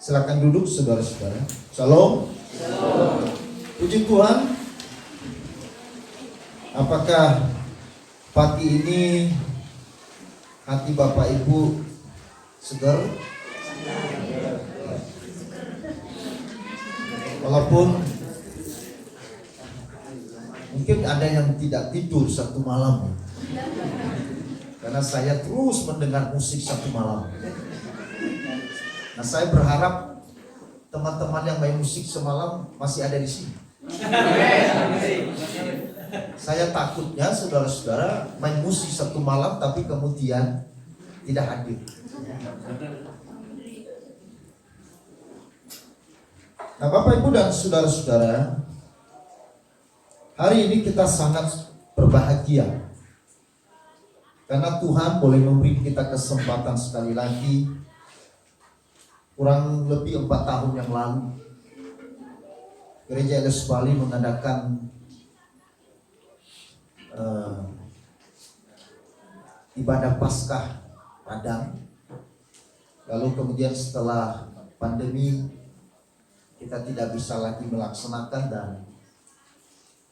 Silakan duduk saudara-saudara. Shalom. Puji Tuhan. Apakah pagi ini hati Bapak Ibu segar? Walaupun mungkin ada yang tidak tidur satu malam, karena saya terus mendengar musik satu malam. Nah, saya berharap teman-teman yang main musik semalam masih ada di sini. Saya takutnya saudara-saudara main musik satu malam tapi kemudian tidak hadir. Nah, Bapak Ibu dan saudara-saudara, hari ini kita sangat berbahagia karena Tuhan boleh memberi kita kesempatan sekali lagi. Kurang lebih 4 tahun yang lalu, Gereja LS Bali mengadakan ibadah Paskah Padang. Lalu kemudian setelah pandemi kita tidak bisa lagi melaksanakan, dan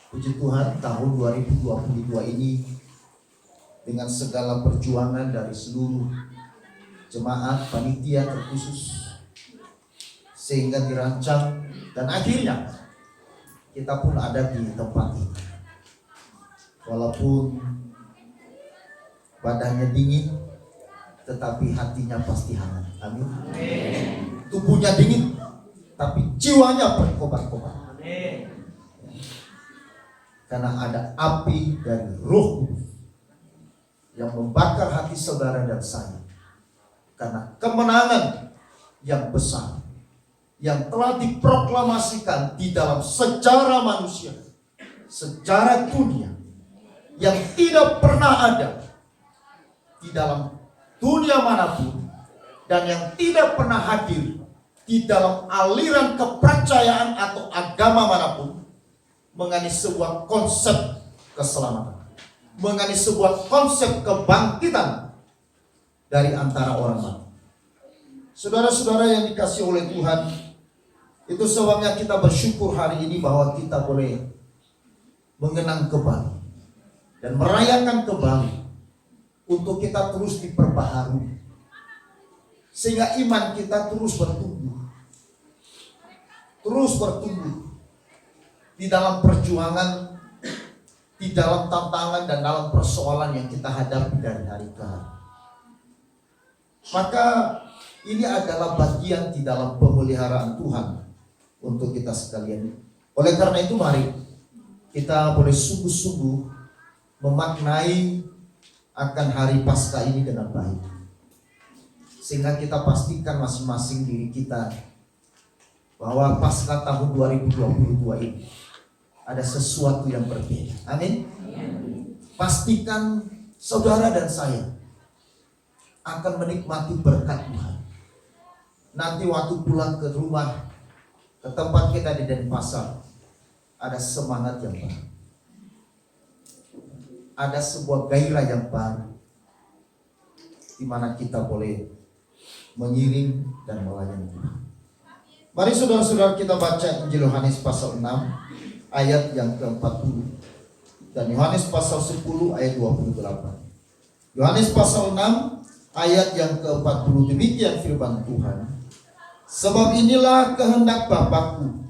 puji Tuhan tahun 2022 ini dengan segala perjuangan dari seluruh jemaat, panitia terkhusus, sehingga dirancang dan akhirnya kita pun ada di tempat ini. Walaupun badannya dingin, tetapi hatinya pasti hangat. Amin. Tubuhnya dingin, tapi jiwanya berkobar-kobar. Karena ada api dari Roh Kudus yang membakar hati saudara dan saya. Karena kemenangan yang besar yang telah diproklamasikan di dalam sejarah manusia, sejarah dunia, yang tidak pernah ada di dalam dunia manapun, dan yang tidak pernah hadir di dalam aliran kepercayaan atau agama manapun, mengenai sebuah konsep keselamatan, mengenai sebuah konsep kebangkitan dari antara orang mati. Saudara-saudara yang dikasihi oleh Tuhan, itu sebabnya kita bersyukur hari ini bahwa kita boleh mengenang kembali dan merayakan kembali untuk kita terus diperbaharui, sehingga iman kita terus bertumbuh di dalam perjuangan, di dalam tantangan dan dalam persoalan yang kita hadapi dari hari ke hari. Maka ini adalah bagian di dalam pemeliharaan Tuhan untuk kita sekalian. Oleh karena itu mari kita boleh sungguh-sungguh memaknai akan hari Paskah ini dengan baik, sehingga kita pastikan masing-masing diri kita bahwa Paskah tahun 2022 ini ada sesuatu yang berbeda. Amin. Pastikan saudara dan saya akan menikmati berkat Tuhan. Nanti waktu pulang ke rumah, ke tempat kita di Denpasar, ada semangat yang baru, ada sebuah gairah yang baru, di mana kita boleh mengiring dan melayani Tuhan. Mari saudara-saudara kita baca Injil Yohanes pasal 6 ayat yang ke-40 dan Yohanes pasal 10 ayat 28. Yohanes pasal 6 ayat yang ke-40, demikian firman Tuhan. Sebab inilah kehendak Bapa-Ku,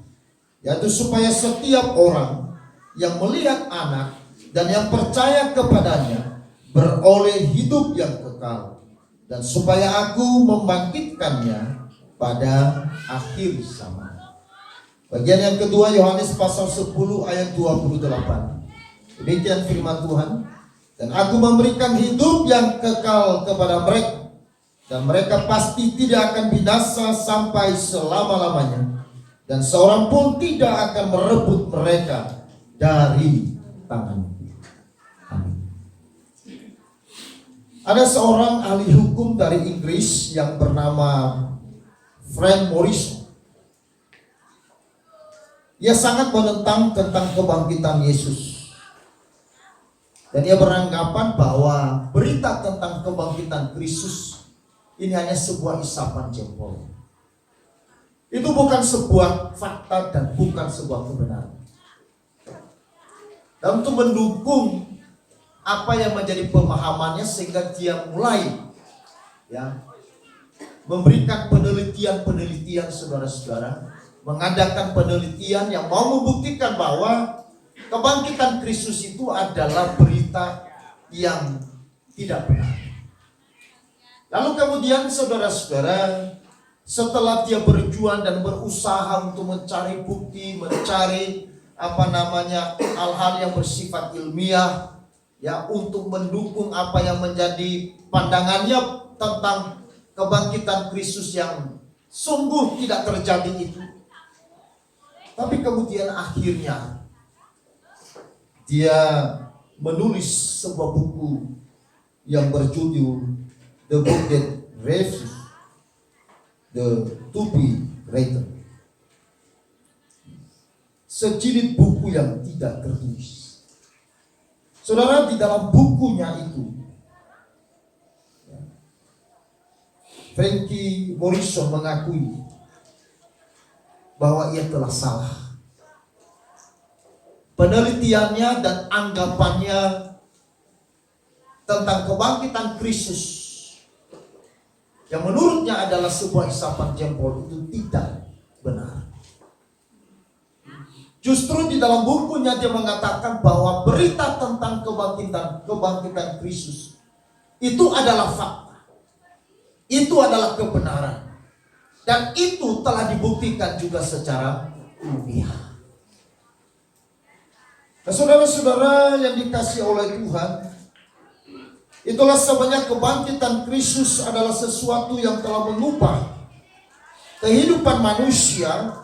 yaitu supaya setiap orang yang melihat Anak dan yang percaya kepadanya beroleh hidup yang kekal, dan supaya Aku membangkitkannya pada akhir zaman. Bagian yang kedua, Yohanes pasal 10 ayat 28. Demikian firman Tuhan. Dan Aku memberikan hidup yang kekal kepada mereka, dan mereka pasti tidak akan binasa sampai selama-lamanya, dan seorang pun tidak akan merebut mereka dari tangan-Ku. Amin. Ada seorang ahli hukum dari Inggris yang bernama Frank Morrison. Ia sangat menentang tentang kebangkitan Yesus, dan ia beranggapan bahwa berita tentang kebangkitan Kristus ini hanya sebuah isapan jempol. itu bukan sebuah fakta dan bukan sebuah kebenaran. Dan untuk mendukung apa yang menjadi pemahamannya sehingga dia mulai memberikan penelitian-penelitian saudara-saudara, mengadakan penelitian yang mau membuktikan bahwa kebangkitan Kristus itu adalah berita yang tidak benar. Lalu kemudian saudara-saudara, setelah dia berjuang dan berusaha untuk mencari bukti, mencari hal-hal yang bersifat ilmiah, untuk mendukung apa yang menjadi pandangannya tentang kebangkitan Kristus yang sungguh tidak terjadi itu. Tapi kemudian akhirnya dia menulis sebuah buku yang berjudul The Book That Refuses to Be Written. Sejilid buku yang tidak tertulis. Saudara, di dalam bukunya itu Frankie Morrison mengakui bahwa ia telah salah. Penelitiannya dan anggapannya tentang kebangkitan Kristus yang menurutnya adalah sebuah isapan jempol itu tidak benar. Justru di dalam bukunya dia mengatakan bahwa berita tentang kebangkitan Kristus itu adalah fakta. Itu adalah kebenaran. Dan itu telah dibuktikan juga secara ilmiah. Nah, saudara-saudara yang dikasihi oleh Tuhan, itulah sebabnya kebangkitan Kristus adalah sesuatu yang telah mengubah kehidupan manusia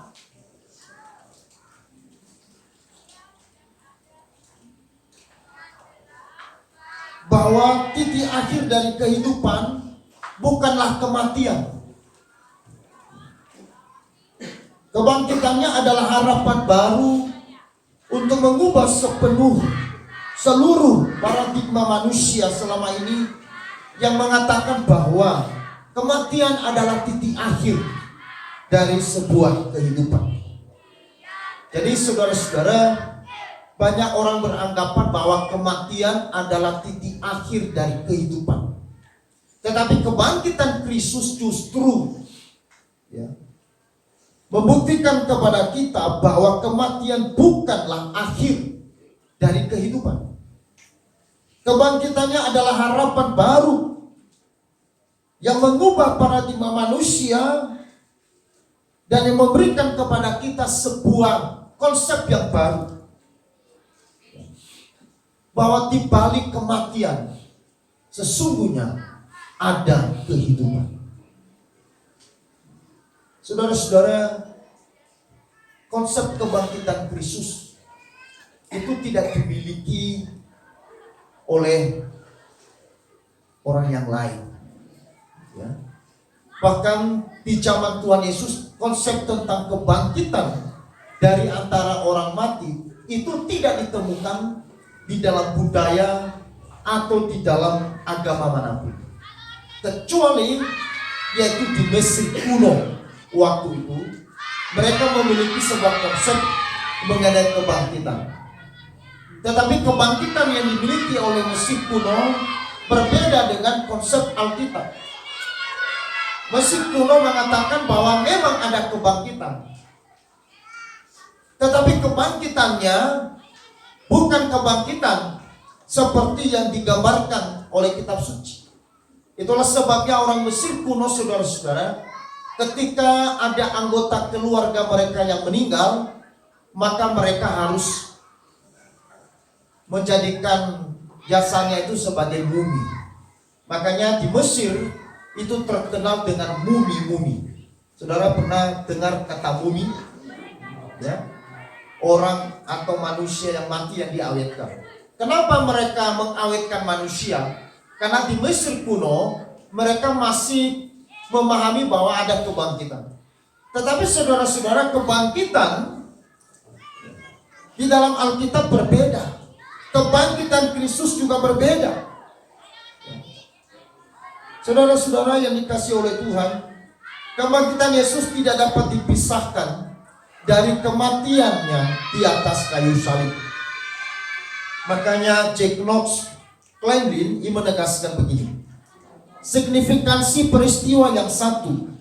bahwa titik akhir dari kehidupan bukanlah kematian. Kebangkitannya adalah harapan baru untuk mengubah seluruh paradigma manusia selama ini yang mengatakan bahwa kematian adalah titik akhir dari sebuah kehidupan. Jadi saudara-saudara, banyak orang beranggapan bahwa kematian adalah titik akhir dari kehidupan. Tetapi kebangkitan Kristus justru membuktikan kepada kita bahwa kematian bukanlah akhir dari kehidupan. Kebangkitannya adalah harapan baru yang mengubah paradigma manusia dan yang memberikan kepada kita sebuah konsep yang baru. Bahwa di balik kematian sesungguhnya ada kehidupan. Saudara-saudara, konsep kebangkitan Kristus itu tidak dimiliki oleh orang yang lain. Bahkan di zaman Tuhan Yesus, konsep tentang kebangkitan dari antara orang mati itu tidak ditemukan di dalam budaya atau di dalam agama manapun, kecuali yaitu di Mesir kuno. Waktu itu mereka memiliki sebuah konsep mengenai kebangkitan. Tetapi kebangkitan yang dimiliki oleh Mesir kuno berbeda dengan konsep Alkitab. Mesir kuno mengatakan bahwa memang ada kebangkitan, tetapi kebangkitannya bukan kebangkitan seperti yang digambarkan oleh kitab suci. Itulah sebabnya orang Mesir kuno, saudara-saudara, ketika ada anggota keluarga mereka yang meninggal, maka mereka harus menjadikan jasanya itu sebagai mumi. Makanya di Mesir itu terkenal dengan mumi-mumi. Saudara pernah dengar kata mumi? Orang atau manusia yang mati yang diawetkan. Kenapa mereka mengawetkan manusia? Karena di Mesir kuno mereka masih memahami bahwa ada kebangkitan. Tetapi saudara-saudara, kebangkitan di dalam Alkitab berbeda. Kebangkitan Kristus juga berbeda. Saudara-saudara yang dikasihi oleh Tuhan, Kebangkitan Yesus tidak dapat dipisahkan dari kematiannya di atas kayu salib. Makanya Jack Knox Klein menegaskan begini: signifikansi peristiwa yang satu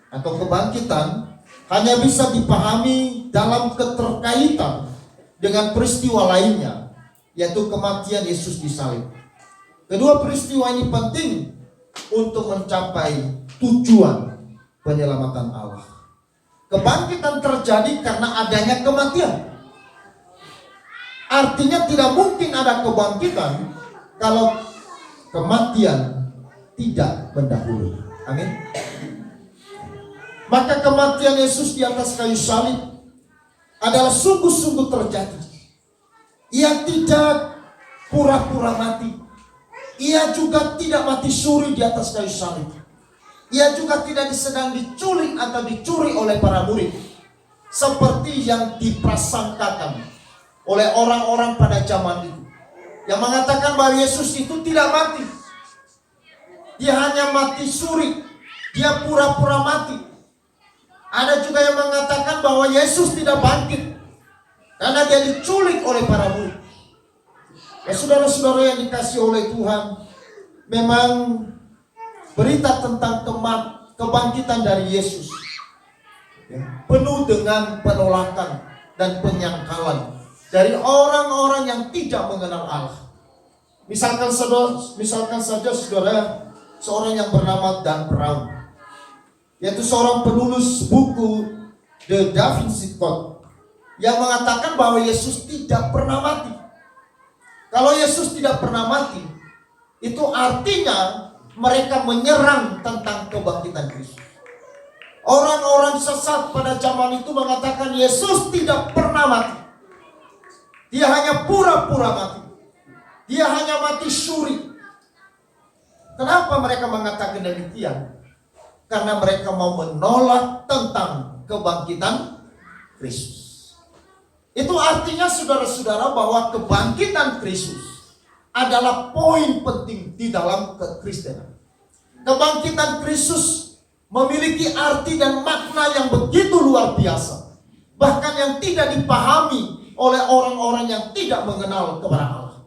atau kebangkitan hanya bisa dipahami dalam keterkaitan dengan peristiwa lainnya, yaitu kematian Yesus di salib. Kedua peristiwa ini penting untuk mencapai tujuan penyelamatan Allah. Kebangkitan terjadi karena adanya kematian. Artinya tidak mungkin ada kebangkitan kalau kematian tidak mendahului. Amin. Maka kematian Yesus di atas kayu salib adalah sungguh-sungguh terjadi. Ia tidak pura-pura mati. Ia juga tidak mati suri di atas kayu salib. Ia juga tidak sedang diculik atau dicuri oleh para murid, seperti yang diprasangkakan oleh orang-orang pada zaman itu, yang mengatakan bahwa Yesus itu tidak mati. Dia hanya mati suri. Dia pura-pura mati. Ada juga yang mengatakan bahwa Yesus tidak bangkit karena dia diculik oleh para murid. Ya saudara-saudara yang dikasihi oleh Tuhan, memang berita tentang kebangkitan dari Yesus penuh dengan penolakan dan penyangkalan dari orang-orang yang tidak mengenal Allah. Misalkan saja saudara, seorang yang bernama Dan Brown, yaitu seorang penulis buku The Da Vinci Code, yang mengatakan bahwa Yesus tidak pernah mati. Kalau Yesus tidak pernah mati, itu artinya mereka menyerang tentang kebangkitan Kristus. Orang-orang sesat pada zaman itu mengatakan Yesus tidak pernah mati. Dia hanya pura-pura mati. Dia hanya mati suri. Kenapa mereka mengatakan demikian? Karena mereka mau menolak tentang kebangkitan Kristus. Itu artinya saudara-saudara bahwa kebangkitan Kristus adalah poin penting di dalam kekristenan. Kebangkitan Kristus memiliki arti dan makna yang begitu luar biasa, bahkan yang tidak dipahami oleh orang-orang yang tidak mengenal kepada Allah.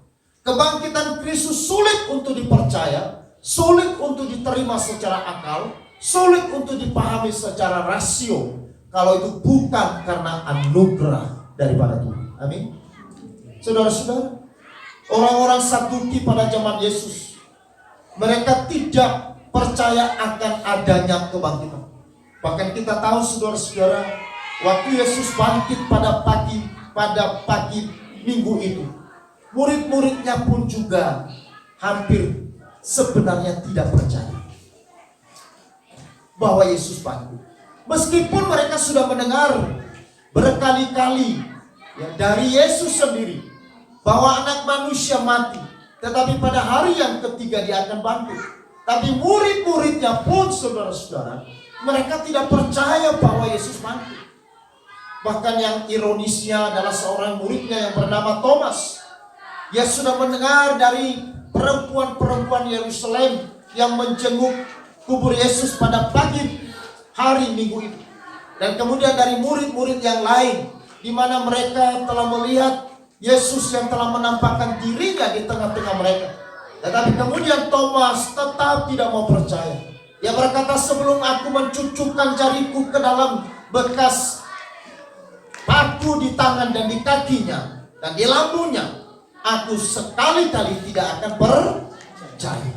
Kebangkitan Kristus sulit untuk dipercaya, sulit untuk diterima secara akal, sulit untuk dipahami secara rasio kalau itu bukan karena anugerah daripada Tuhan. Amin. Saudara-saudara, orang-orang Saduki pada zaman Yesus, mereka tidak percaya akan adanya kebangkitan. Bahkan kita tahu saudara-saudara, waktu Yesus bangkit pada pagi minggu itu, murid-muridnya pun juga hampir sebenarnya tidak percaya bahwa Yesus bangkit. Meskipun mereka sudah mendengar berkali-kali dari Yesus sendiri bahwa anak manusia mati, tetapi pada hari yang ketiga dia akan bangkit. Tapi murid-muridnya pun saudara-saudara, mereka tidak percaya bahwa Yesus bangkit. Bahkan yang ironisnya adalah seorang muridnya yang bernama Thomas. Dia sudah mendengar dari perempuan-perempuan Yerusalem yang menjenguk kubur Yesus pada pagi hari minggu itu. Dan kemudian dari murid-murid yang lain, di mana mereka telah melihat Yesus yang telah menampakkan dirinya di tengah-tengah mereka. Tetapi kemudian Thomas tetap tidak mau percaya. Dia berkata, sebelum aku mencucukkan jariku ke dalam bekas paku di tangan dan di kakinya dan di lambungnya, aku sekali-kali tidak akan percaya.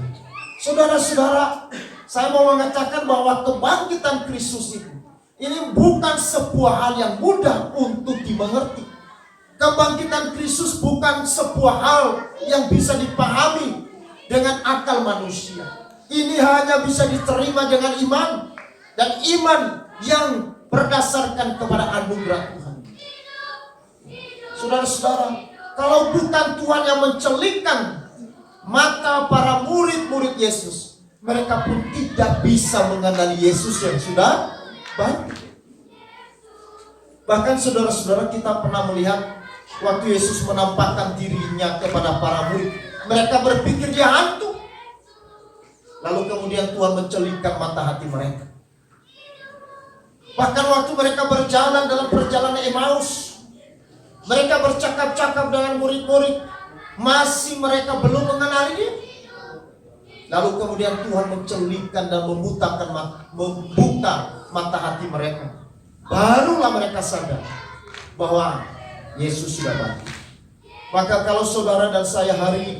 Saudara-saudara, saya mau mengatakan bahwa kebangkitan Kristus ini bukan sebuah hal yang mudah untuk dimengerti. Kebangkitan Kristus bukan sebuah hal yang bisa dipahami dengan akal manusia. Ini hanya bisa diterima dengan iman, dan iman yang berdasarkan kepada anugerah Tuhan. Saudara-saudara, kalau bukan Tuhan yang mencelikkan mata para murid-murid Yesus, mereka pun tidak bisa mengenali Yesus yang sudah bangkit. Bahkan saudara-saudara, kita pernah melihat waktu Yesus menampakkan dirinya kepada para murid, mereka berpikir dia hantu. Lalu kemudian Tuhan mencelikkan mata hati mereka. Bahkan waktu mereka berjalan dalam perjalanan Emmaus, mereka bercakap-cakap dengan murid-murid, masih mereka belum mengenali dia. Lalu kemudian Tuhan mencelupkan dan membuka mata hati mereka. Barulah mereka sadar bahwa Yesus sudah bangkit. Maka kalau saudara dan saya hari ini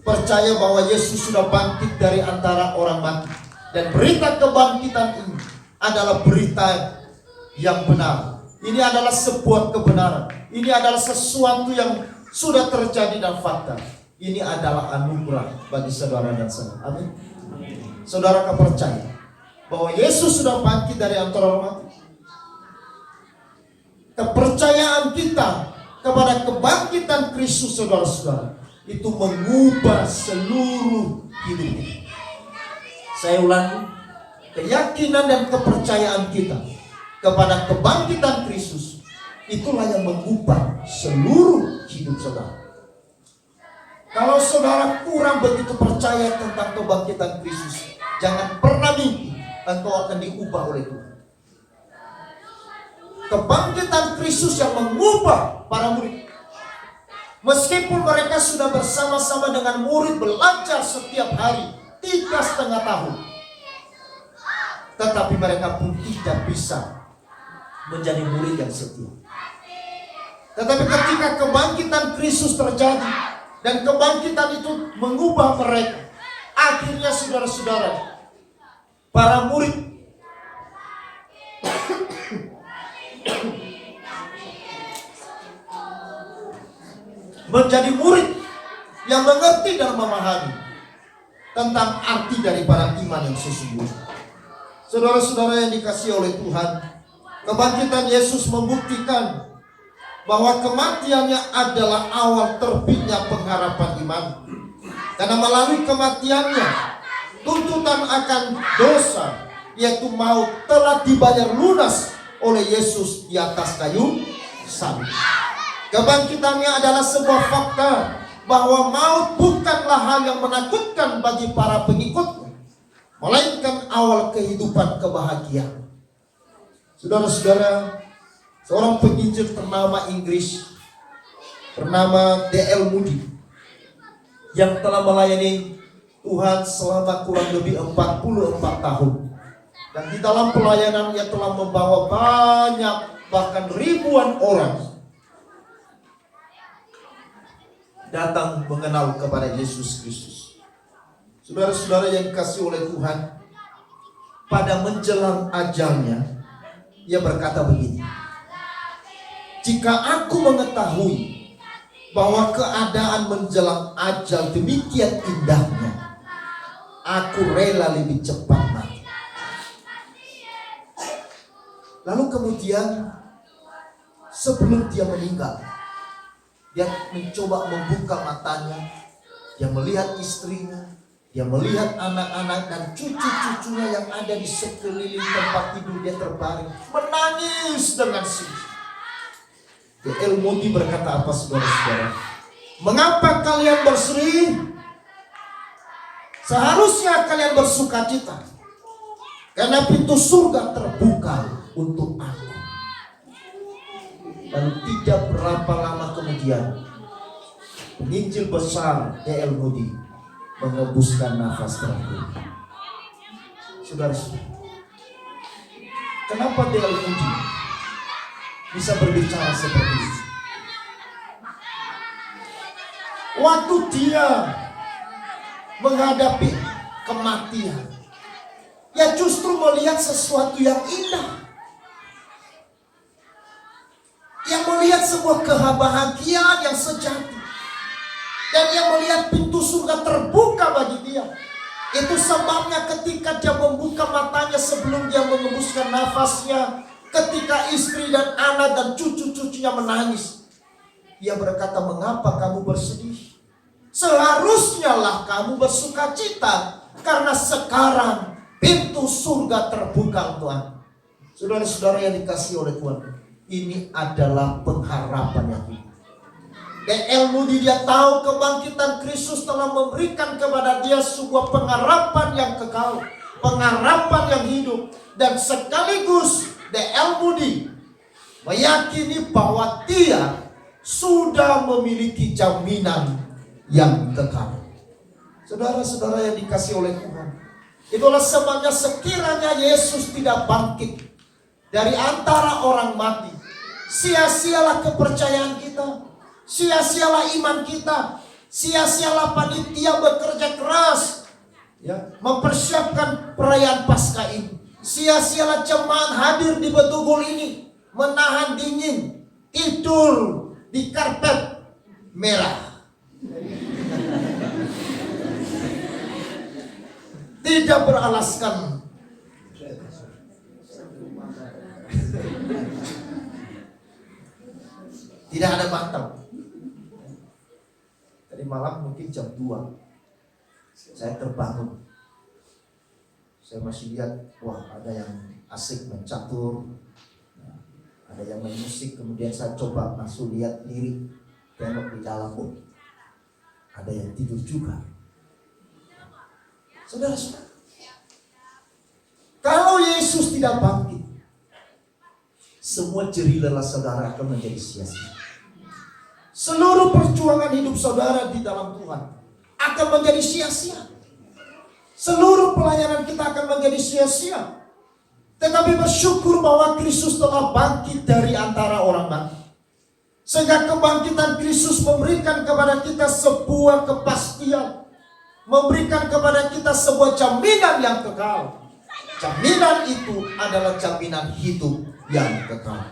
percaya bahwa Yesus sudah bangkit dari antara orang mati, dan berita kebangkitan ini adalah berita yang benar. Ini adalah sebuah kebenaran. Ini adalah sesuatu yang sudah terjadi dan fakta. Ini adalah anugerah bagi saudara dan saya. Amin. Saudara percaya bahwa Yesus sudah bangkit dari antara orang mati? Kepercayaan kita kepada kebangkitan Kristus, saudara-saudara, itu mengubah seluruh hidup. Saya ulangi, keyakinan dan kepercayaan kita kepada kebangkitan Kristus, itulah yang mengubah seluruh hidup saudara. Kalau saudara kurang begitu percaya tentang kebangkitan Kristus, jangan pernah mimpi engkau akan diubah oleh Tuhan. Kebangkitan Kristus yang mengubah para murid. Meskipun mereka sudah bersama-sama dengan murid belajar setiap hari 3,5 tahun, tetapi mereka pun tidak bisa menjadi murid yang setia. Tetapi ketika kebangkitan Kristus terjadi dan kebangkitan itu mengubah mereka, akhirnya saudara-saudara, para murid menjadi murid yang mengerti dan memahami tentang arti daripada iman yang sesungguhnya. Saudara-saudara yang dikasihi oleh Tuhan, kebangkitan Yesus membuktikan bahwa kematiannya adalah awal terbitnya pengharapan iman. Karena melalui kematiannya, tuntutan akan dosa, yaitu maut, telah dibayar lunas oleh Yesus di atas kayu salib. Kebangkitannya adalah sebuah fakta bahwa maut bukanlah hal yang menakutkan bagi para pengikutnya, melainkan awal kehidupan kebahagiaan. Saudara-saudara, seorang penginjil ternama Inggris bernama D.L. Moody yang telah melayani Tuhan selama kurang lebih 44 tahun. Dan di dalam pelayanan ia telah membawa banyak, bahkan ribuan orang datang mengenal kepada Yesus Kristus. Saudara-saudara yang dikasihi oleh Tuhan, pada menjelang ajalnya, ia berkata begini, jika aku mengetahui bahwa keadaan menjelang ajal demikian indahnya, aku rela lebih cepat mati. Lalu kemudian sebelum dia meninggal, dia mencoba membuka matanya. Dia melihat istrinya, dia melihat anak-anak dan cucu-cucunya yang ada di sekeliling tempat tidur dia terbaring, menangis dengan sedih. D.L. Moody berkata apa, saudara-saudara? Mengapa kalian bersedih? Seharusnya kalian bersukacita, karena pintu surga terbuka untuk aku. Dan tidak berapa lama kemudian, penginjil besar D.L. Moody mengembuskan nafas terakhir. Saudara-saudara, kenapa D.L. Moody bisa berbicara seperti itu? Waktu dia menghadapi kematian, ia justru melihat sesuatu yang indah. Yang melihat sebuah kebahagiaan yang sejati. Dan yang melihat pintu surga terbuka bagi dia. Itu sebabnya ketika dia membuka matanya sebelum dia mengembuskan nafasnya, ketika istri dan anak dan cucu-cucunya menangis, dia berkata, mengapa kamu bersedih? Seharusnya lah kamu bersukacita, karena sekarang pintu surga terbuka Tuhan. Saudara-saudara yang dikasihi oleh Tuhan, ini adalah pengharapan yang hidup. D.L. Moody dia tahu kebangkitan Kristus telah memberikan kepada dia sebuah pengharapan yang kekal, pengharapan yang hidup. Dan sekaligus D.L. mengemudi, meyakini bahwa dia sudah memiliki jaminan yang kekal. Saudara-saudara yang dikasihi oleh Tuhan, itulah sebabnya sekiranya Yesus tidak bangkit dari antara orang mati, sia-sialah kepercayaan kita, sia-sialah iman kita, sia-sialah panitia bekerja keras mempersiapkan perayaan Paskah ini, sia-sialah jemaat hadir di Betugul ini, menahan dingin, tidur di karpet merah, tidak beralaskan. Tidak ada bantal. Tadi malam mungkin jam 2 saya terbangun. Saya masih lihat, wah ada yang asik mencatur, ada yang main musik. Kemudian saya coba masuk lihat lirik, tengok di dalam, ada yang tidur juga. Saudara-saudara, kalau Yesus tidak bangkit, semua jerih lelah saudara akan menjadi sia-sia. Seluruh perjuangan hidup saudara di dalam Tuhan akan menjadi sia-sia. Seluruh pelayanan kita akan menjadi sia-sia. Tetapi bersyukur bahwa Kristus telah bangkit dari antara orang mati. Sehingga kebangkitan Kristus memberikan kepada kita sebuah kepastian, memberikan kepada kita sebuah jaminan yang kekal. Jaminan itu adalah jaminan hidup yang kekal.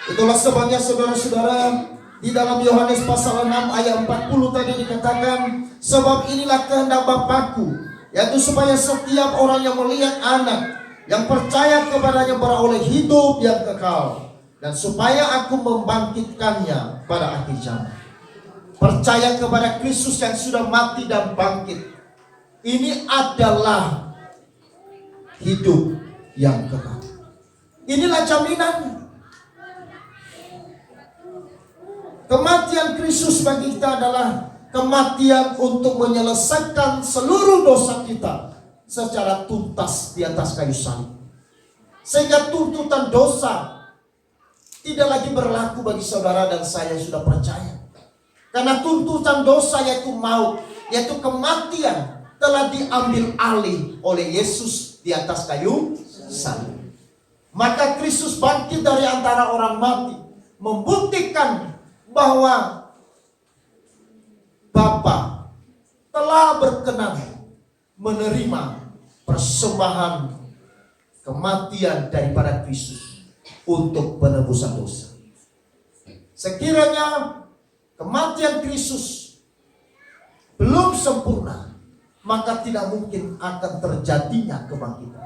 Itulah sebabnya saudara-saudara, di dalam Yohanes pasal 6 ayat 40 tadi dikatakan, sebab inilah kehendak Bapa-Ku, yaitu supaya setiap orang yang melihat Anak, yang percaya kepadanya beroleh hidup yang kekal, dan supaya Aku membangkitkannya pada akhir zaman. Percaya kepada Kristus yang sudah mati dan bangkit, ini adalah hidup yang kekal. Inilah jaminannya. Kematian Kristus bagi kita adalah kematian untuk menyelesaikan seluruh dosa kita secara tuntas di atas kayu salib. Sehingga tuntutan dosa tidak lagi berlaku bagi saudara dan saya yang sudah percaya. Karena tuntutan dosa yaitu maut, yaitu kematian, telah diambil alih oleh Yesus di atas kayu salib. Maka Kristus bangkit dari antara orang mati, membuktikan bahwa Bapa telah berkenan menerima persembahan kematian daripada Kristus untuk penebusan dosa. Sekiranya kematian Kristus belum sempurna, maka tidak mungkin akan terjadinya kebangkitan.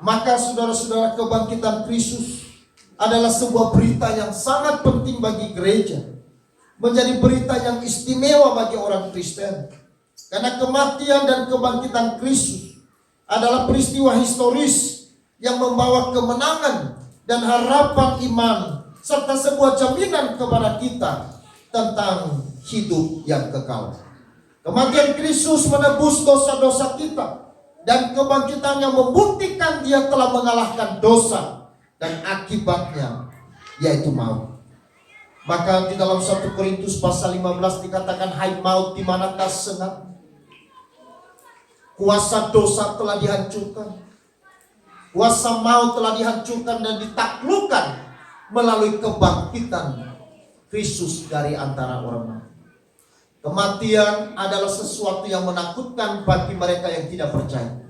Maka saudara-saudara, kebangkitan Kristus adalah sebuah berita yang sangat penting bagi gereja, menjadi berita yang istimewa bagi orang Kristen. Karena kematian dan kebangkitan Kristus adalah peristiwa historis yang membawa kemenangan dan harapan iman, serta sebuah jaminan kepada kita tentang hidup yang kekal. Kematian Kristus menebus dosa-dosa kita, dan kebangkitannya membuktikan dia telah mengalahkan dosa dan akibatnya yaitu maut. Maka di dalam 1 Korintus pasal 15 dikatakan, hai maut, di manakah sengat? Kuasa dosa telah dihancurkan, kuasa maut telah dihancurkan dan ditaklukkan melalui kebangkitan Kristus dari antara orang mati. Kematian adalah sesuatu yang menakutkan bagi mereka yang tidak percaya.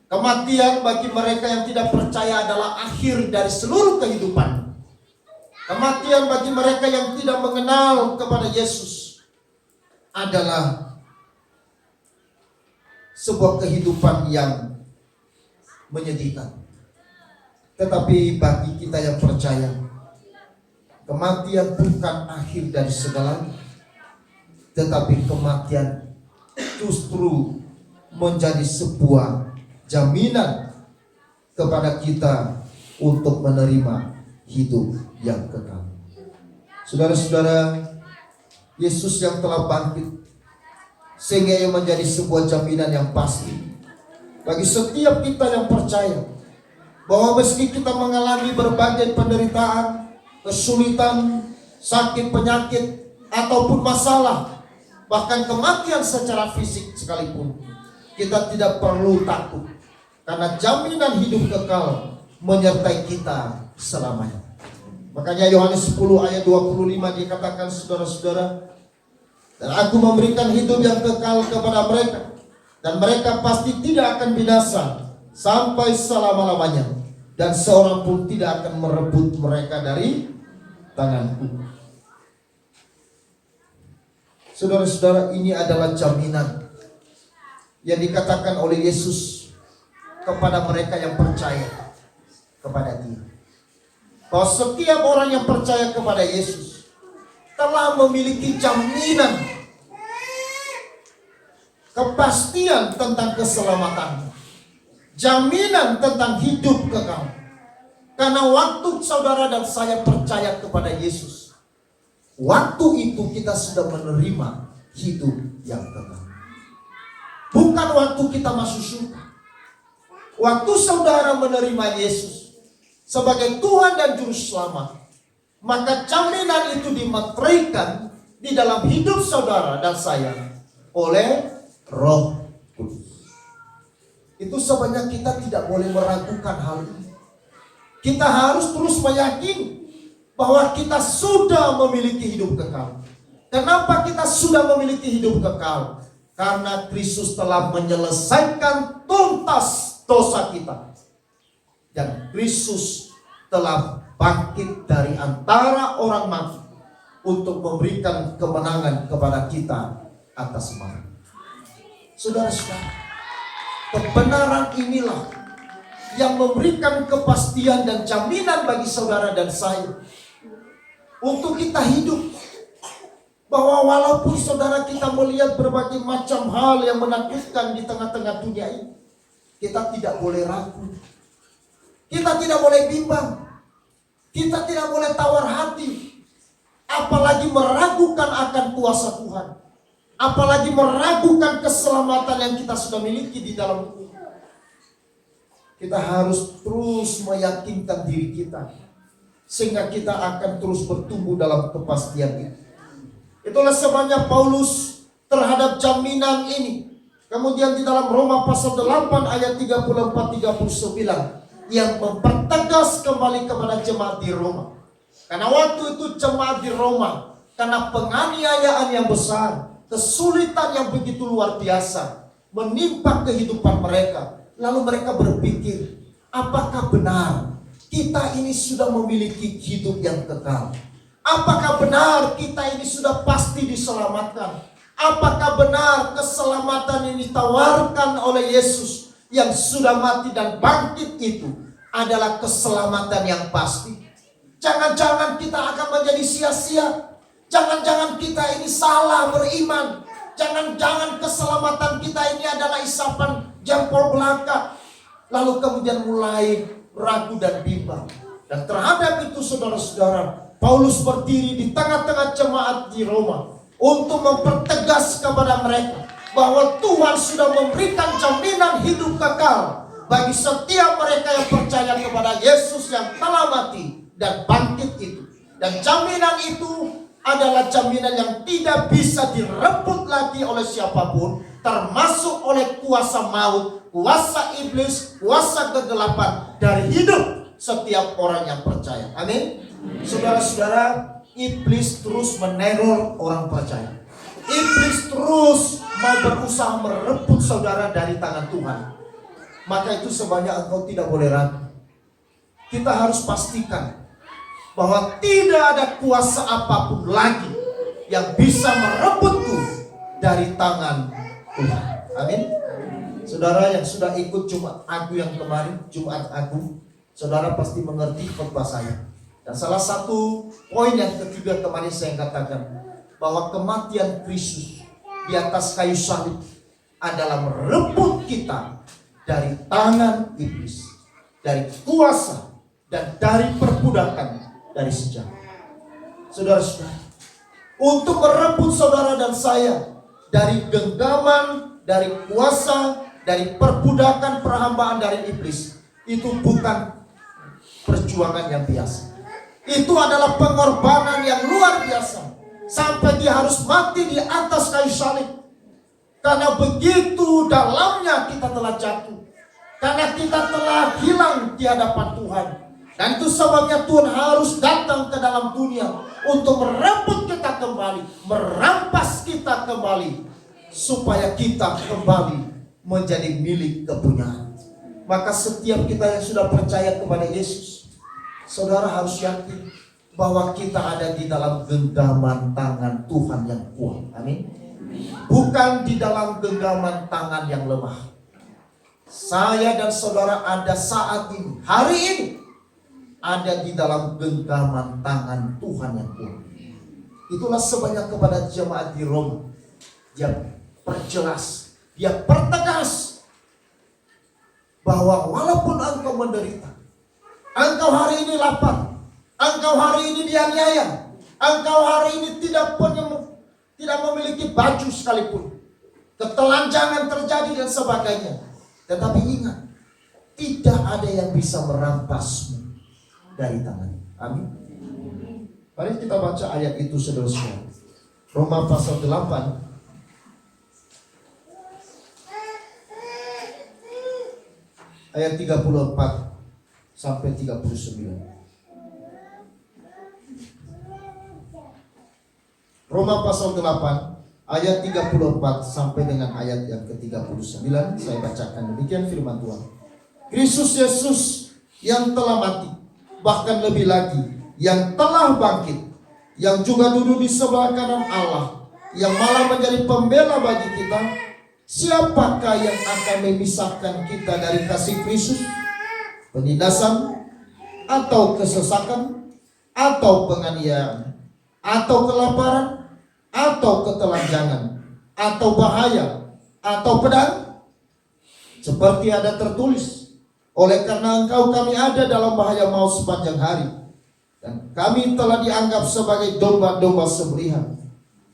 Kematian bagi mereka yang tidak percaya adalah akhir dari seluruh kehidupan. Kematian bagi mereka yang tidak mengenal kepada Yesus adalah sebuah kehidupan yang menyedihkan. Tetapi bagi kita yang percaya, kematian bukan akhir dari segalanya, tetapi kematian justru menjadi sebuah jaminan kepada kita untuk menerima hidup yang kekal. Saudara-saudara, Yesus yang telah bangkit, sehingga ia menjadi sebuah jaminan yang pasti bagi setiap kita yang percaya. bahwa meski kita mengalami berbagai penderitaan, kesulitan, sakit, penyakit, ataupun masalah, bahkan kematian secara fisik sekalipun, kita tidak perlu takut, karena jaminan hidup kekal menyertai kita selamanya. Makanya Yohanes 10 ayat 25 dikatakan, saudara-saudara, dan aku memberikan hidup yang kekal kepada mereka, dan mereka pasti tidak akan binasa sampai selama-lamanya, dan seorang pun tidak akan merebut mereka dari tanganku. Saudara-saudara, ini adalah jaminan yang dikatakan oleh Yesus kepada mereka yang percaya kepada Dia, bahwa setiap orang yang percaya kepada Yesus telah memiliki jaminan, kepastian tentang keselamatan, jaminan tentang hidup kekal. Karena waktu saudara dan saya percaya kepada Yesus, waktu itu kita sudah menerima hidup yang kekal. Bukan waktu kita masuk surga. Waktu saudara menerima Yesus sebagai Tuhan dan Juru Selamat, maka jaminan itu dimateraikan di dalam hidup saudara dan saya oleh Roh Kudus. Itu sebabnya kita tidak boleh meragukan hal ini. Kita harus terus meyakini bahwa kita sudah memiliki hidup kekal. Kenapa kita sudah memiliki hidup kekal? Karena Kristus telah menyelesaikan tuntas dosa kita, dan Kristus telah bangkit dari antara orang mati untuk memberikan kemenangan kepada kita atas maut. Saudara-saudara, kebenaran inilah yang memberikan kepastian dan jaminan bagi saudara dan saya untuk kita hidup. Bahwa walaupun saudara kita melihat berbagai macam hal yang menakutkan di tengah-tengah dunia ini, kita tidak boleh ragu, kita tidak boleh bimbang, kita tidak boleh tawar hati, apalagi meragukan akan kuasa Tuhan, apalagi meragukan keselamatan yang kita sudah miliki di dalam Tuhan. Kita harus terus meyakinkan diri kita, sehingga kita akan terus bertumbuh dalam kepastian itu. Itulah sebabnya Paulus terhadap jaminan ini, kemudian di dalam Roma pasal 8 ayat 34-39, yang mempertegas kembali kepada jemaat di Roma. Karena waktu itu jemaat di Roma, karena penganiayaan yang besar, kesulitan yang begitu luar biasa menimpa kehidupan mereka. Lalu mereka berpikir, apakah benar kita ini sudah memiliki hidup yang kekal? Apakah benar kita ini sudah pasti diselamatkan? Apakah benar keselamatan yang ditawarkan oleh Yesus yang sudah mati dan bangkit itu adalah keselamatan yang pasti? Jangan-jangan kita akan menjadi sia-sia. Jangan-jangan kita ini salah beriman. Jangan-jangan keselamatan kita ini adalah isapan jempol belaka. Lalu kemudian mulai ragu dan bimbang. Dan terhadap itu saudara-saudara, Paulus berdiri di tengah-tengah jemaat di Roma untuk mempertegas kepada mereka bahwa Tuhan sudah memberikan jaminan hidup kekal bagi setiap mereka yang percaya kepada Yesus yang telah mati dan bangkit itu. Dan jaminan itu adalah jaminan yang tidak bisa direbut lagi oleh siapapun, termasuk oleh kuasa maut, kuasa iblis, kuasa kegelapan dari hidup setiap orang yang percaya. Amin. Saudara-saudara, iblis terus meneror orang percaya. Iblis terus mau berusaha merebut saudara dari tangan Tuhan. Maka itu sebabnya engkau tidak boleh ragu. Kita harus pastikan bahwa tidak ada kuasa apapun lagi yang bisa merebutku dari tangan Tuhan. Amin. Saudara yang sudah ikut Jumat Agung yang kemarin, Jumat Agung, saudara pasti mengerti khotbah saya. Dan salah satu poin yang ketiga kemarin saya katakan, bahwa kematian Kristus di atas kayu salib adalah merebut kita dari tangan iblis, dari kuasa dan dari perbudakan dari sejarah. Saudara-saudara, untuk merebut saudara dan saya dari genggaman, dari kuasa, dari perbudakan, perhambaan dari iblis, itu bukan perjuangan yang biasa. Itu adalah pengorbanan yang luar biasa. Sampai dia harus mati di atas kayu salib. Karena begitu dalamnya kita telah jatuh. Karena kita telah hilang di hadapan Tuhan. Dan itu sebabnya Tuhan harus datang ke dalam dunia untuk merebut kita kembali, merampas kita kembali, supaya kita kembali menjadi milik kepunyaan. Maka setiap kita yang sudah percaya kepada Yesus, saudara harus yakin bahwa kita ada di dalam genggaman tangan Tuhan yang kuat. Amin. Bukan di dalam genggaman tangan yang lemah. Saya dan saudara ada saat ini, hari ini, ada di dalam genggaman tangan Tuhan yang kuat. Itulah sebabnya kepada jemaat di Roma, dia perjelas, dia pertegas bahwa walaupun engkau menderita, engkau hari ini lapar, engkau hari ini dianiaya, engkau hari ini tidak memiliki baju sekalipun, ketelanjangan terjadi dan sebagainya. Tetapi ingat, tidak ada yang bisa merampasmu dari tangan. Amin. Mari kita baca ayat itu saudara-saudara. Roma pasal 8 ayat 34 sampai 39. Roma pasal 8 ayat 34 sampai dengan ayat yang ke-39. Saya bacakan demikian firman Tuhan. Kristus Yesus yang telah mati, bahkan lebih lagi yang telah bangkit, yang juga duduk di sebelah kanan Allah, yang malah menjadi pembela bagi kita. Siapakah yang akan memisahkan kita dari kasih Kristus? Penindasan, atau kesesakan, atau penganiayaan, atau kelaparan, atau ketelanjangan, atau bahaya, atau pedang? Seperti ada tertulis, oleh karena engkau kami ada dalam bahaya maut sepanjang hari, dan kami telah dianggap sebagai domba-domba sembelihan.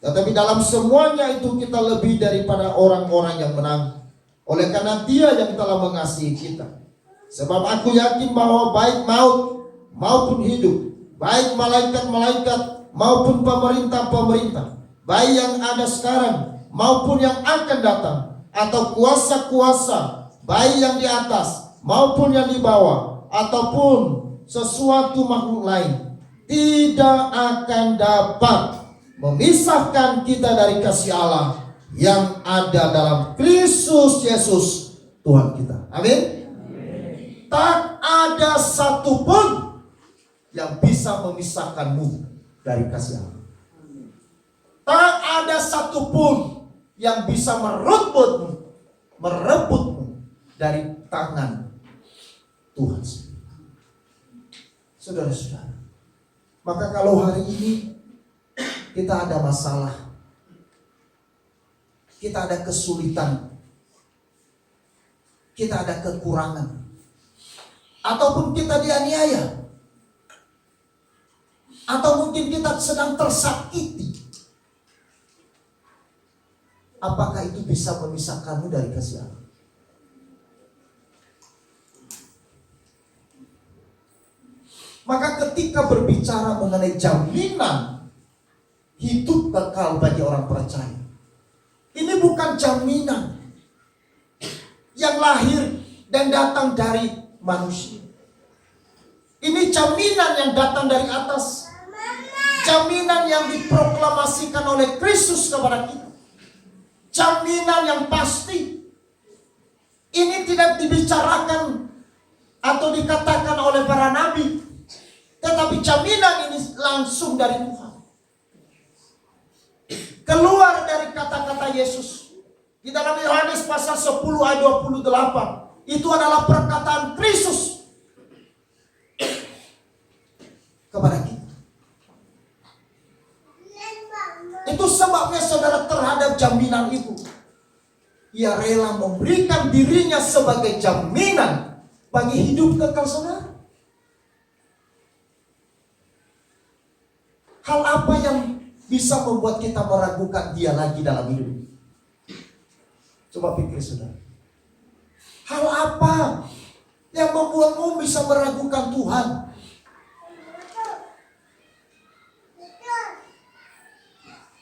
Tetapi dalam semuanya itu kita lebih daripada orang-orang yang menang, oleh karena Dia yang telah mengasihi kita. Sebab aku yakin bahwa baik maut maupun hidup, baik malaikat-malaikat maupun pemerintah-pemerintah, baik yang ada sekarang maupun yang akan datang, atau kuasa-kuasa, baik yang di atas maupun yang di bawah, ataupun sesuatu makhluk lain, tidak akan dapat memisahkan kita dari kasih Allah yang ada dalam Kristus Yesus Tuhan kita. Amin. Tak ada satupun yang bisa memisahkanmu dari kasih Allah. Tak ada satupun yang bisa merebutmu dari tangan Tuhan. Saudara-saudara, maka kalau hari ini kita ada masalah, kita ada kesulitan, kita ada kekurangan, ataupun kita dianiaya, atau mungkin kita sedang tersakiti, apakah itu bisa memisahkanmu dari kasih Allah? Maka ketika berbicara mengenai jaminan hidup kekal bagi orang percaya, ini bukan jaminan yang lahir dan datang dari manusia. Ini jaminan yang datang dari atas. Jaminan yang diproklamasikan oleh Kristus kepada kita. Jaminan yang pasti. Ini tidak dibicarakan atau dikatakan oleh para nabi, tetapi jaminan ini langsung dari Tuhan. Keluar dari kata-kata Yesus. Di dalam Yohanes pasal 10 ayat 28. Itu adalah perkataan Kristus kepada kita. Itu sebabnya saudara terhadap jaminan itu, Ia rela memberikan dirinya sebagai jaminan bagi hidup kekal saudara. Hal apa yang bisa membuat kita meragukan Dia lagi dalam hidup? Coba pikir saudara. Hal apa yang membuatmu bisa meragukan Tuhan.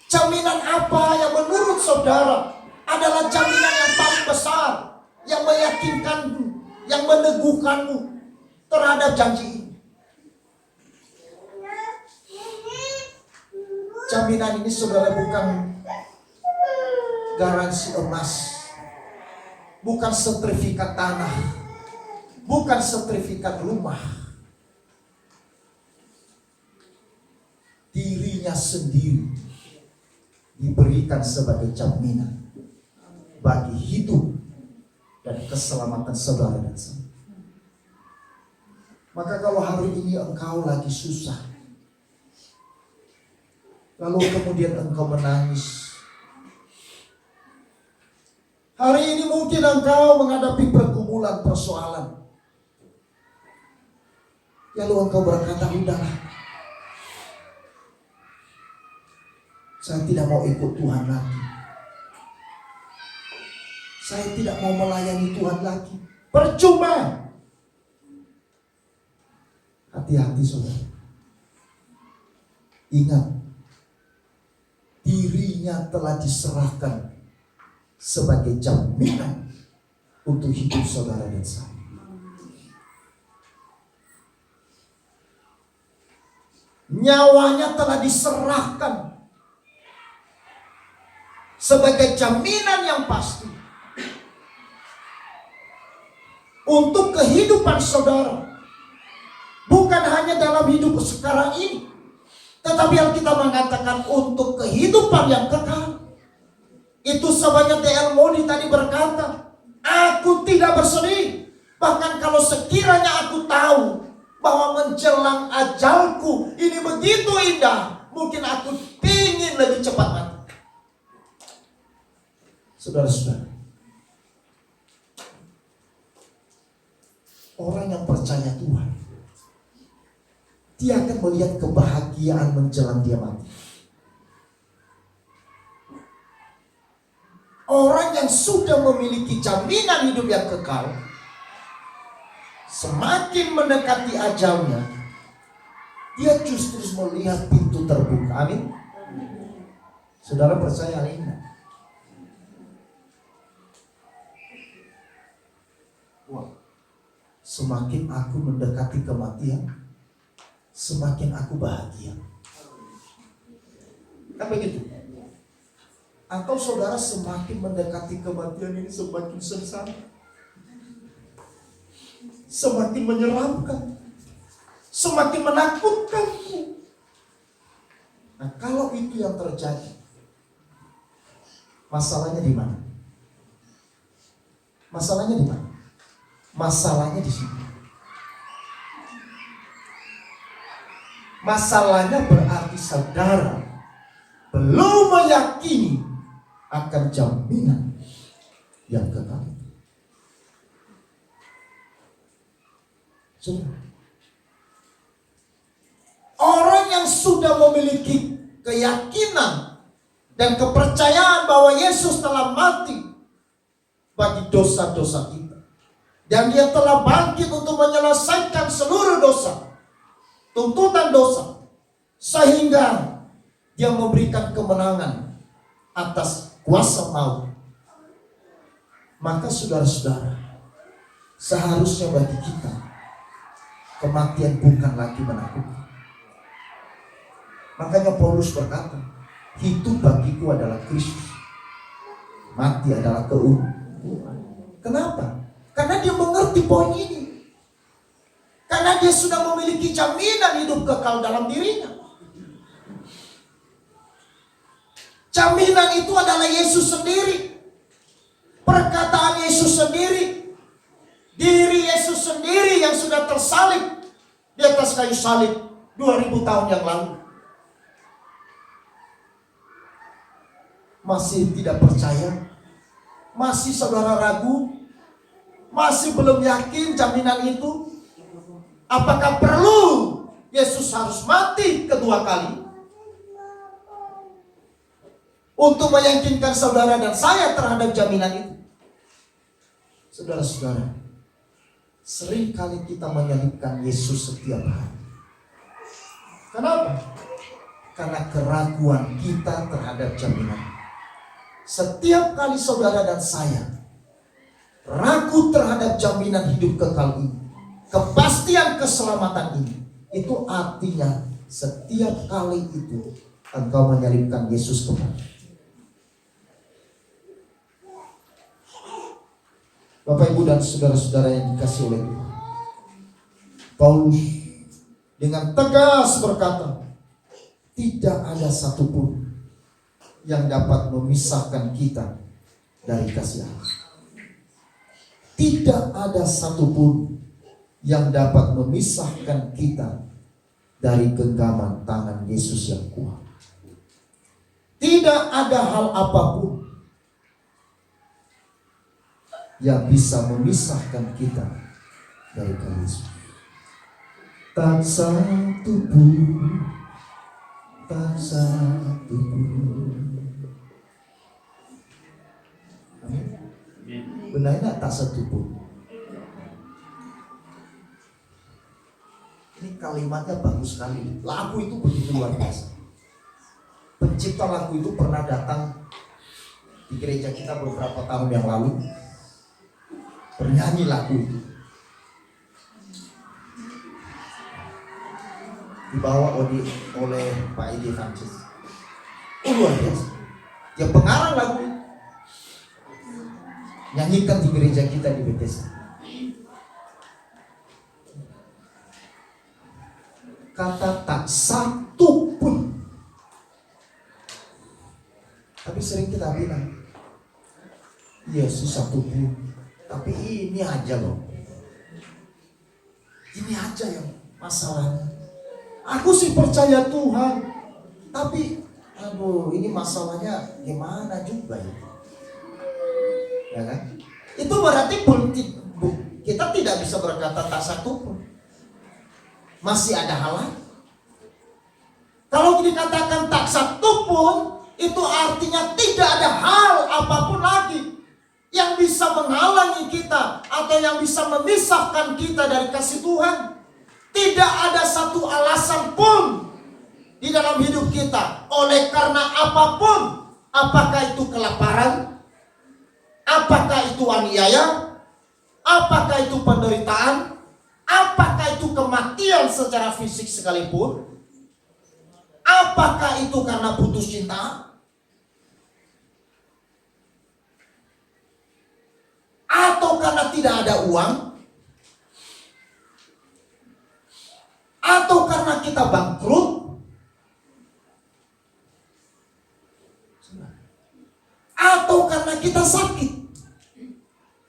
Jaminan apa yang menurut saudara adalah jaminan yang paling besar, yang meyakinkanmu, yang meneguhkanmu terhadap janji ini? Jaminan ini saudara bukan garansi emas, bukan sertifikat tanah, bukan sertifikat rumah. Dirinya sendiri diberikan sebagai jaminan bagi hidup dan keselamatan saudara dan saya. Maka kalau hari ini engkau lagi susah, lalu kemudian engkau menangis, hari ini mungkin engkau menghadapi pergumulan, persoalan, lalu engkau berkata, udahlah, saya tidak mau ikut Tuhan lagi. Saya tidak mau melayani Tuhan lagi. Percuma. Hati-hati saudara. Ingat, dirinya telah diserahkan sebagai jaminan untuk hidup saudara dan saya. Nyawanya telah diserahkan sebagai jaminan yang pasti untuk kehidupan saudara. Bukan hanya dalam hidup sekarang ini, tetapi Alkitab mengatakan untuk kehidupan yang kekal. Itu sebabnya D.L. Moody tadi berkata, aku tidak bersedih, bahkan kalau sekiranya aku tahu bahwa menjelang ajalku ini begitu indah, mungkin aku ingin lebih cepat mati. Saudara-saudara, orang yang percaya Tuhan, dia akan melihat kebahagiaan menjelang dia mati. Orang yang sudah memiliki jaminan hidup yang kekal, semakin mendekati ajalnya, dia justru melihat pintu terbuka. Amin. Saudara percaya hal ini? Wah, semakin aku mendekati kematian, semakin aku bahagia. Kan begitu? Atau saudara semakin mendekati kematian ini semakin sengsara, semakin menyeramkan, semakin menakutkanku. Nah, kalau itu yang terjadi, masalahnya di mana? Masalahnya di mana? Masalahnya di sini. Masalahnya berarti saudara belum meyakini akan jaminan yang kekal. Orang yang sudah memiliki keyakinan dan kepercayaan bahwa Yesus telah mati bagi dosa-dosa kita, dan dia telah bangkit untuk menyelesaikan seluruh dosa, tuntutan dosa, sehingga dia memberikan kemenangan atas kuasa maut. Maka saudara-saudara, seharusnya bagi kita kematian bukan lagi menakutkan. Makanya Paulus berkata, hidup bagiku adalah Kristus, mati adalah keuntungan. Kenapa? Karena dia mengerti poin ini. Karena dia sudah memiliki jaminan hidup kekal dalam dirinya. Jaminan itu adalah Yesus sendiri. Perkataan Yesus sendiri. Diri Yesus sendiri yang sudah tersalib di atas kayu salib 2000 tahun yang lalu. Masih tidak percaya? Masih saudara ragu? Masih belum yakin jaminan itu? Apakah perlu Yesus harus mati kedua kali untuk meyakinkan saudara dan saya terhadap jaminan itu? Saudara-saudara, Seringkali kita menyalibkan Yesus setiap hari. Kenapa? Karena keraguan kita terhadap jaminan. Setiap kali saudara dan saya ragu terhadap jaminan hidup kekal ini, kepastian keselamatan ini, itu artinya setiap kali itu engkau menyalibkan Yesus kembali. Bapak, Ibu, dan saudara-saudara yang dikasihi oleh Tuhan, Paulus dengan tegas berkata, tidak ada satupun yang dapat memisahkan kita dari kasih Allah. Tidak ada satupun yang dapat memisahkan kita dari genggaman tangan Yesus yang kuat. Tidak ada hal apapun yang bisa memisahkan kita dari Yesus. Tak satu pun, tak satu pun. Benar enggak? Tak satu pun. Ini kalimatnya bagus sekali. Lagu itu begitu luar biasa. Pencipta lagu itu pernah datang di gereja kita beberapa tahun yang lalu, bernyanyi lagu itu, dibawa oleh Pak Edi Francis. Luar biasa. Dia pengarang lagu itu, nyanyikan di gereja kita di Bethesda. Kata tak satu pun. Tapi sering kita bilang, Yesus satu pun. Tapi ini aja loh. Ini aja yang masalahnya. Aku sih percaya Tuhan, tapi ini masalahnya gimana juga ya? Ya kan? Itu berarti kita tidak bisa berkata tak satu pun. Masih ada hal lain. Kalau dikatakan tak satu pun, itu artinya tidak ada hal apapun lagi yang bisa menghalangi kita atau yang bisa memisahkan kita dari kasih Tuhan. Tidak ada satu alasan pun di dalam hidup kita. Oleh karena apapun, apakah itu kelaparan, apakah itu aniaya, apakah itu penderitaan, apakah itu kematian secara fisik sekalipun, apakah itu karena putus cinta, atau karena tidak ada uang, atau karena kita bangkrut, atau karena kita sakit.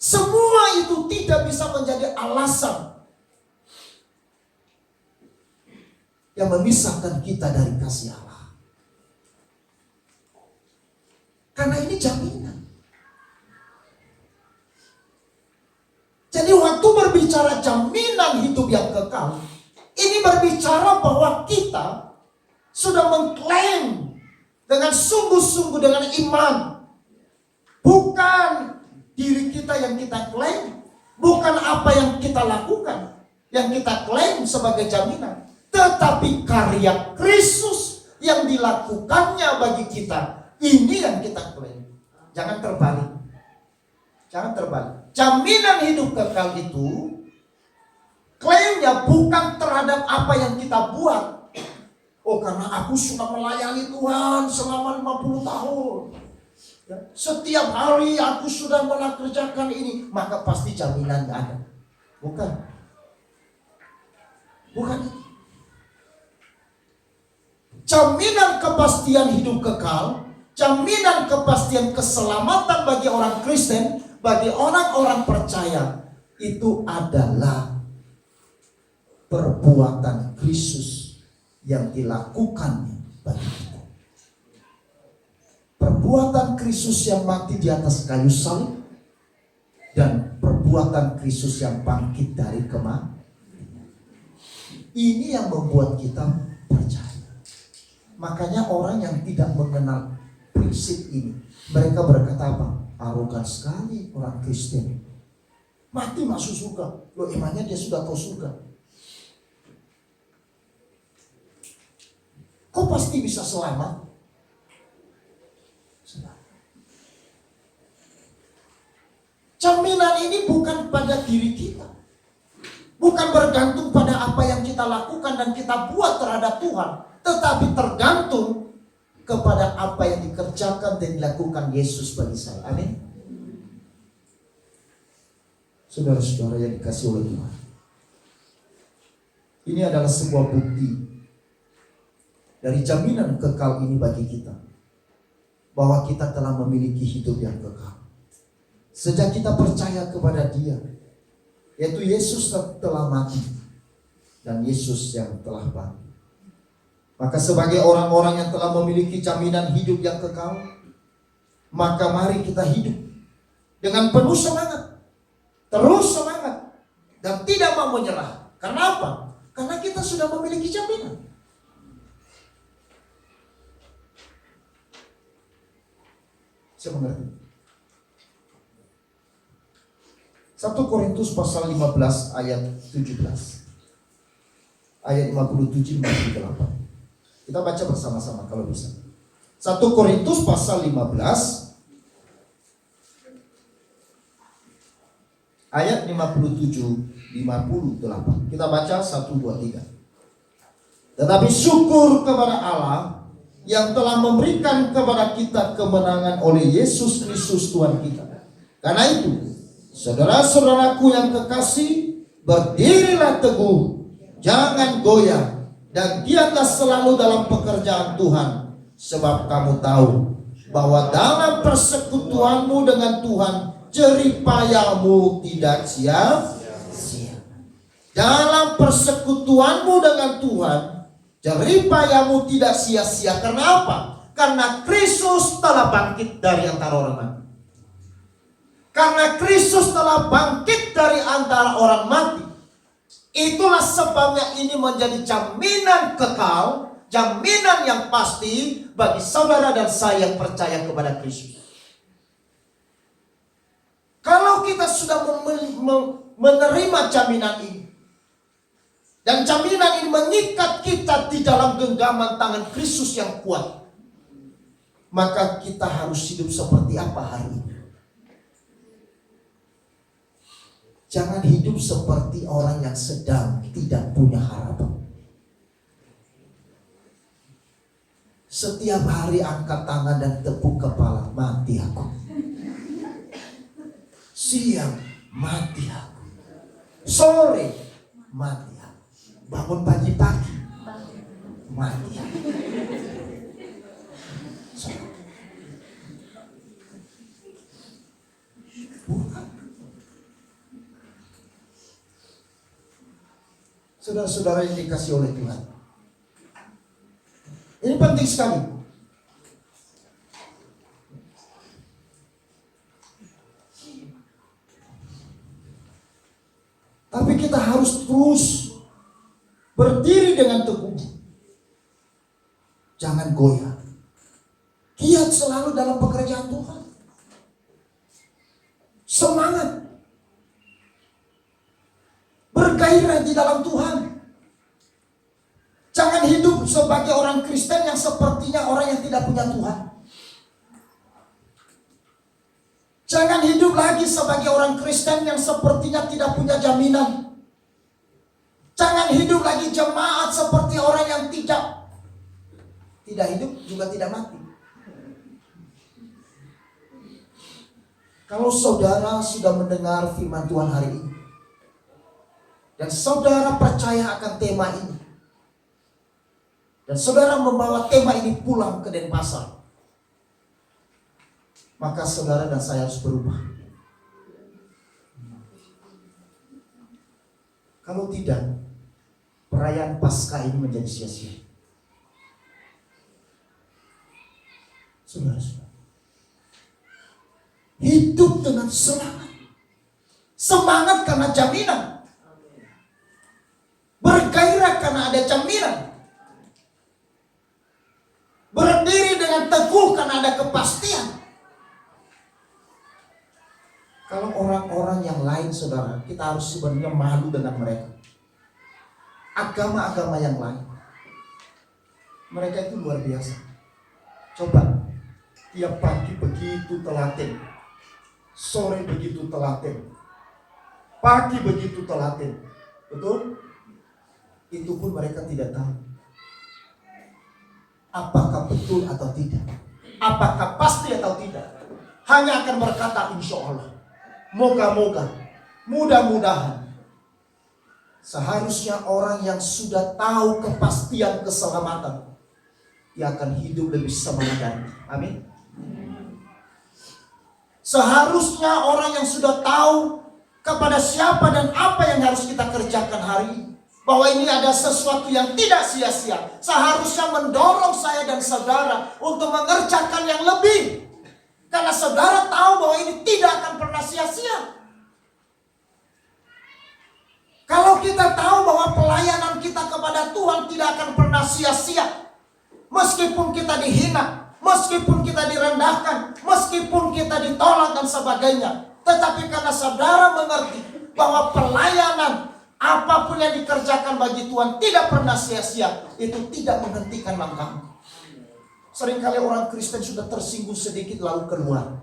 Semua itu tidak bisa menjadi alasan yang memisahkan kita dari kasih Allah. Karena ini jaminan. Jadi waktu berbicara jaminan hidup yang kekal, ini berbicara bahwa kita sudah mengklaim dengan sungguh-sungguh dengan iman. Bukan diri kita yang kita klaim, bukan apa yang kita lakukan yang kita klaim sebagai jaminan, tetapi karya Kristus yang dilakukannya bagi kita. Ini yang kita klaim. Jangan terbalik. Jangan terbalik. Jaminan hidup kekal itu klaimnya bukan terhadap apa yang kita buat. Oh, karena aku sudah melayani Tuhan selama 50 tahun. Setiap hari aku sudah melakukan ini, maka pasti jaminannya ada. Bukan. Bukan itu. Jaminan kepastian hidup kekal, jaminan kepastian keselamatan bagi orang Kristen, bagi orang-orang percaya, itu adalah perbuatan Kristus yang dilakukannya bagi kita. Perbuatan Kristus yang mati di atas kayu salib dan perbuatan Kristus yang bangkit dari kematian. Ini yang membuat kita percaya. Makanya orang yang tidak mengenal prinsip ini, mereka berkata apa? Arogan sekali orang Kristen. Mati masuk surga. Loh, emangnya dia sudah tahu surga? Kau pasti bisa selamat. Jaminan ini bukan pada diri kita. Bukan bergantung pada apa yang kita lakukan dan kita buat terhadap Tuhan. Tetapi tergantung kepada apa yang dikerjakan dan dilakukan Yesus bagi saya. Amin. Saudara-saudara yang dikasih oleh Tuhan, ini adalah sebuah bukti dari jaminan kekal ini bagi kita, bahwa kita telah memiliki hidup yang kekal sejak kita percaya kepada Dia, yaitu Yesus telah mati dan Yesus yang telah bangkit. Maka sebagai orang-orang yang telah memiliki jaminan hidup yang kekal, maka mari kita hidup dengan penuh semangat, terus semangat, dan tidak mau menyerah. Karena apa? Karena kita sudah memiliki jaminan. Saya mengerti. 1 Korintus pasal 15 ayat 17. Ayat 57-58. Kita baca bersama-sama kalau bisa. 1 Korintus pasal 15 ayat 57-58. Kita baca 1, 2, 3. Tetapi syukur kepada Allah yang telah memberikan kepada kita kemenangan oleh Yesus Kristus Tuhan kita. Karena itu, saudara-saudaraku yang kekasih, berdirilah teguh, jangan goyah, dan giatlah selalu dalam pekerjaan Tuhan, sebab kamu tahu bahwa dalam persekutuanmu dengan Tuhan, jerih payahmu tidak sia-sia. Dalam persekutuanmu dengan Tuhan, jerih payahmu tidak sia-sia. Karena apa? Karena Kristus telah bangkit dari antara orang mati. Karena Kristus telah bangkit dari antara orang mati. Itulah sebabnya ini menjadi jaminan kekal, jaminan yang pasti bagi saudara dan saya yang percaya kepada Kristus. Kalau kita sudah menerima jaminan ini, dan jaminan ini mengikat kita di dalam genggaman tangan Kristus yang kuat, maka kita harus hidup seperti apa hari ini? Jangan hidup seperti orang yang sedang tidak punya harapan. Setiap hari angkat tangan dan tepuk kepala, mati aku. Siang, mati aku. Sore, mati aku. Bangun pagi-pagi, mati aku. Bukan. Saudara-saudara yang dikasih oleh Tuhan, ini penting sekali. Tapi kita harus terus berdiri dengan teguh. Jangan goyah. Giat selalu dalam pekerjaan Tuhan. Semangat. Bergairah di dalam Tuhan. Jangan hidup sebagai orang Kristen yang sepertinya orang yang tidak punya Tuhan. Jangan hidup lagi sebagai orang Kristen yang sepertinya tidak punya jaminan. Jangan hidup lagi jemaat seperti orang yang tidak hidup juga tidak mati. Kalau saudara sudah mendengar firman Tuhan hari ini, dan saudara percaya akan tema ini, dan saudara membawa tema ini pulang ke Denpasar, maka saudara dan saya harus berubah. Kalau tidak, perayaan Paskah ini menjadi sia-sia. Saudara-saudara, hidup dengan semangat. Semangat karena jaminan. Bergairah karena ada jaminan. Berdiri dengan teguh karena ada kepastian. Kalau orang-orang yang lain lain saudara, kita harus sebenarnya malu dengan mereka. Agama-agama yang lain, mereka itu luar biasa. Coba, tiap pagi begitu telaten, sore begitu telaten, pagi begitu telaten. Betul? Itu pun mereka tidak tahu apakah betul atau tidak, apakah pasti atau tidak. Hanya akan berkata insya Allah, moga-moga, mudah-mudahan. Seharusnya orang yang sudah tahu kepastian keselamatan, dia akan hidup lebih semangat. Amin. Seharusnya orang yang sudah tahu kepada siapa dan apa yang harus kita kerjakan hari ini, bahwa ini ada sesuatu yang tidak sia-sia, seharusnya mendorong saya dan saudara untuk mengerjakan yang lebih. Karena saudara tahu bahwa ini tidak akan pernah sia-sia. Kalau kita tahu bahwa pelayanan kita kepada Tuhan tidak akan pernah sia-sia, meskipun kita dihina, meskipun kita direndahkan, meskipun kita ditolak dan sebagainya, tetapi karena saudara mengerti bahwa pelayanan apapun yang dikerjakan bagi Tuhan tidak pernah sia-sia, itu tidak menghentikan langkah. Seringkali orang Kristen sudah tersinggung sedikit lalu keluar.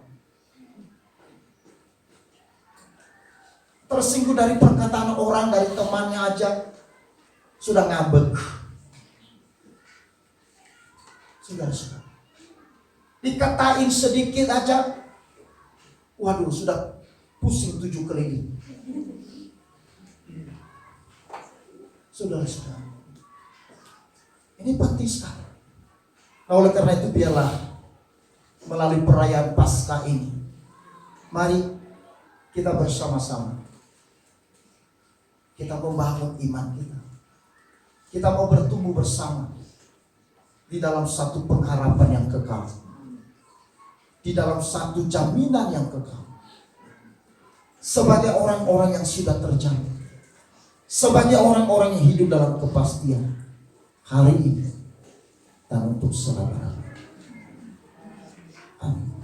Tersinggung dari perkataan orang, dari temannya aja sudah ngambek. Sudah. Dikatain sedikit aja, waduh sudah pusing 7 keliling. Saudara-saudara, ini penting sekali. Nah, oleh karena itu biarlah melalui perayaan Paskah ini, mari kita bersama-sama, kita membangun iman kita. Kita mau bertumbuh bersama di dalam satu pengharapan yang kekal, di dalam satu jaminan yang kekal, sebagai orang-orang yang sudah terjamin, sebagai orang-orang yang hidup dalam kepastian hari ini dan untuk selama-lamanya. Amin.